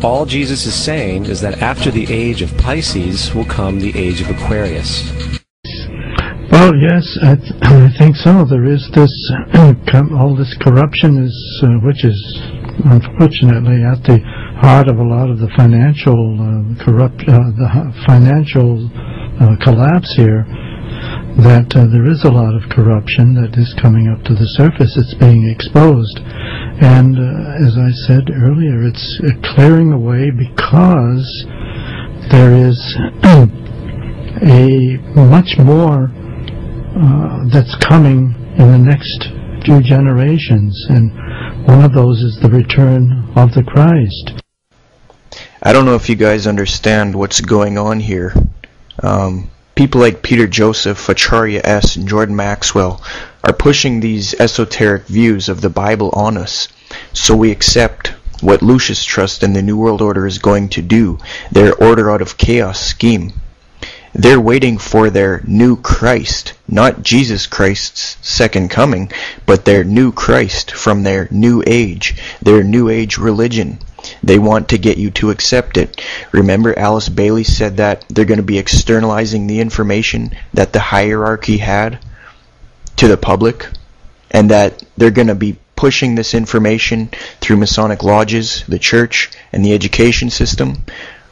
all Jesus is saying is that after the age of Pisces will come the age of Aquarius. Well, yes, I think so. There is this, all this corruption which is unfortunately at the heart of a lot of the financial collapse here. That there is a lot of corruption that is coming up to the surface. It's being exposed, and as I said earlier, it's clearing away because there is a much more that's coming in the next few generations, and one of those is the return of the Christ. I don't know if you guys understand what's going on here. People like Peter Joseph, Acharya S., and Jordan Maxwell are pushing these esoteric views of the Bible on us, so we accept what Lucius Trust and the New World Order is going to do, their order out of chaos scheme. They're waiting for their new Christ, not Jesus Christ's second coming, but their new Christ from their new age religion. They want to get you to accept it. Remember, Alice Bailey said that they're going to be externalizing the information that the hierarchy had to the public, and that they're going to be pushing this information through Masonic lodges, the church, and the education system.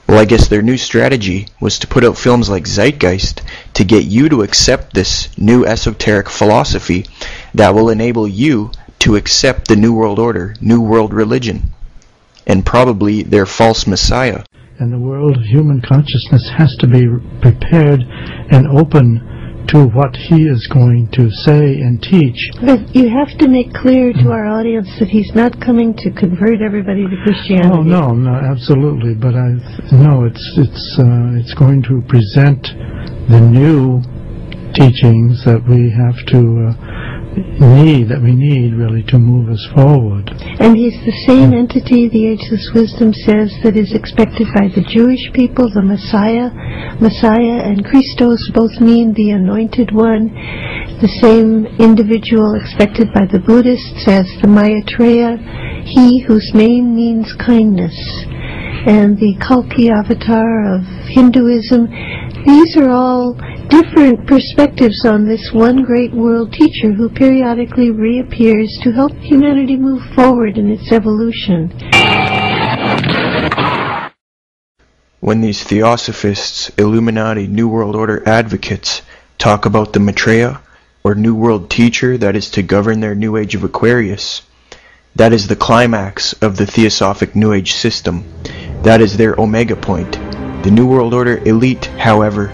Well, I guess their new strategy was to put out films like Zeitgeist to get you to accept this new esoteric philosophy that will enable you to accept the New World Order, New World Religion, and probably their false Messiah. And the world of human consciousness has to be prepared and open to what he is going to say and teach. But you have to make clear to our audience that he's not coming to convert everybody to Christianity. Oh no, absolutely. But it's going to present the new teachings that we have to need really to move us forward. And he's the same entity, the Ageless Wisdom says, that is expected by the Jewish people, the Messiah. Messiah and Christos both mean the Anointed One. The same individual expected by the Buddhists as the Maitreya, he whose name means kindness. And the Kalki avatar of Hinduism. These are all different perspectives on this one great world teacher who periodically reappears to help humanity move forward in its evolution. When these Theosophists, Illuminati, New World Order advocates talk about the Maitreya, or New World Teacher that is to govern their New Age of Aquarius, that is the climax of the Theosophic New Age system. That is their omega point. The New World Order elite, however,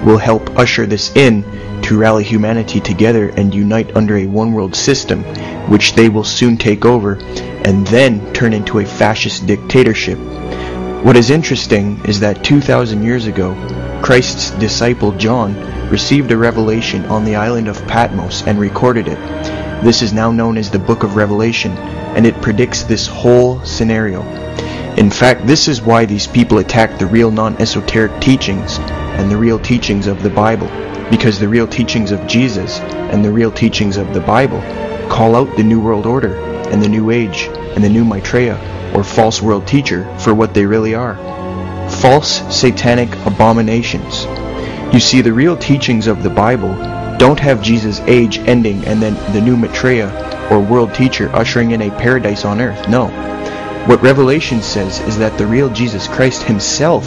will help usher this in to rally humanity together and unite under a one-world system, which they will soon take over and then turn into a fascist dictatorship. What is interesting is that 2,000 years ago, Christ's disciple John received a revelation on the island of Patmos and recorded it. This is now known as the Book of Revelation, and it predicts this whole scenario. In fact, this is why these people attack the real non-esoteric teachings and the real teachings of the Bible, because the real teachings of Jesus and the real teachings of the Bible call out the New World Order and the New Age and the New Maitreya, or false world teacher, for what they really are. False satanic abominations. You see, the real teachings of the Bible don't have Jesus' age ending and then the new Maitreya or world teacher ushering in a paradise on earth. No. What Revelation says is that the real Jesus Christ himself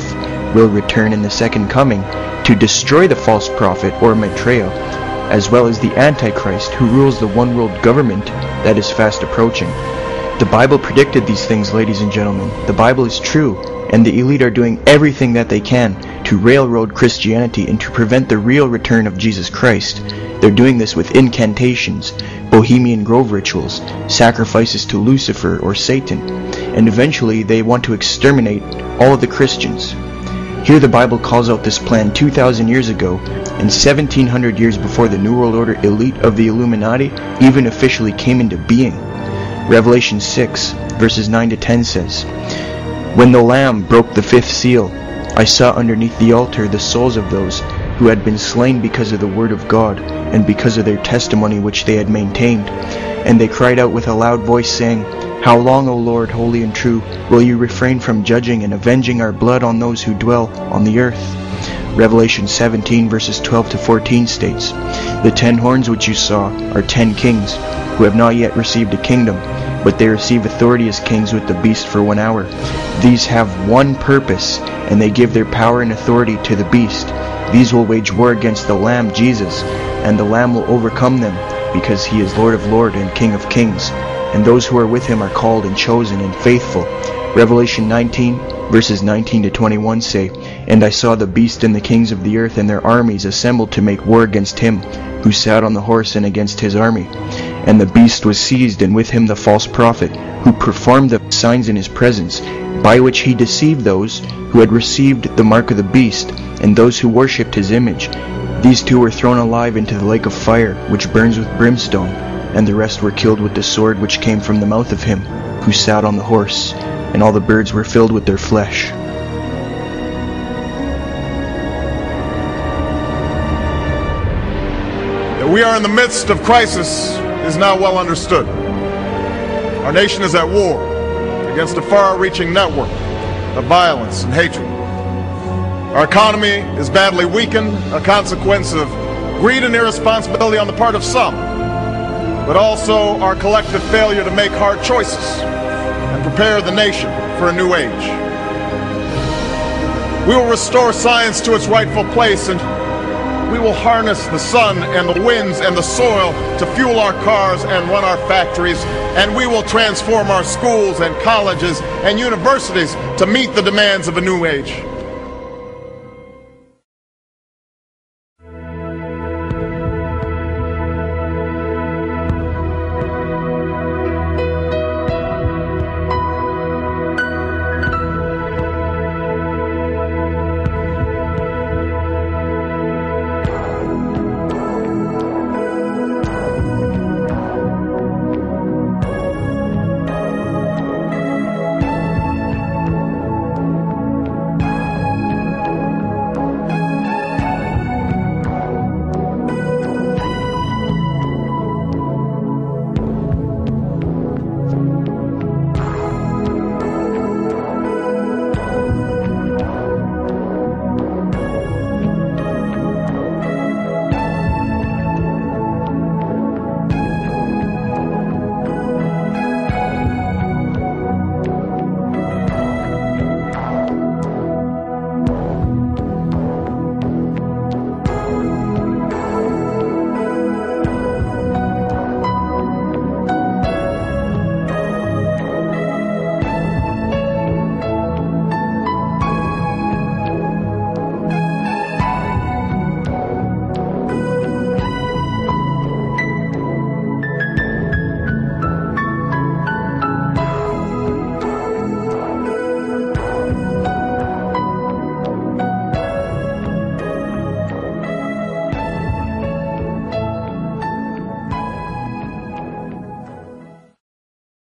will return in the second coming to destroy the false prophet or Maitreya, as well as the Antichrist who rules the one world government that is fast approaching. The Bible predicted these things, ladies and gentlemen. The Bible is true, and the elite are doing everything that they can to railroad Christianity and to prevent the real return of Jesus Christ. They're doing this with incantations, Bohemian Grove rituals, sacrifices to Lucifer or Satan, and eventually they want to exterminate all of the Christians. Here the Bible calls out this plan 2,000 years ago, and 1,700 years before the New World Order elite of the Illuminati even officially came into being. Revelation 6, verses 9 to 10 says, "When the Lamb broke the fifth seal, I saw underneath the altar the souls of those who had been slain because of the word of God, and because of their testimony which they had maintained. And they cried out with a loud voice, saying, How long, O Lord, holy and true, will you refrain from judging and avenging our blood on those who dwell on the earth? Revelation 17 verses 12 to 14 states, The 10 horns which you saw are 10 kings, who have not yet received a kingdom, but they receive authority as kings with the beast for 1 hour. These have one purpose, and they give their power and authority to the beast. These will wage war against the Lamb, Jesus, and the Lamb will overcome them, because he is Lord of lords and King of kings. And those who are with him are called and chosen and faithful. Revelation 19 verses 19 to 21 say, And I saw the beast and the kings of the earth and their armies assembled to make war against him who sat on the horse and against his army. And the beast was seized, and with him the false prophet, who performed the signs in his presence, by which he deceived those who had received the mark of the beast, and those who worshipped his image. These two were thrown alive into the lake of fire, which burns with brimstone, and the rest were killed with the sword which came from the mouth of him who sat on the horse, and all the birds were filled with their flesh. That we are in the midst of crisis is now well understood. Our nation is at war against a far-reaching network of violence and hatred. Our economy is badly weakened, a consequence of greed and irresponsibility on the part of some, but also our collective failure to make hard choices and prepare the nation for a new age. We will restore science to its rightful place, and we will harness the sun and the winds and the soil to fuel our cars and run our factories, and we will transform our schools and colleges and universities to meet the demands of a new age.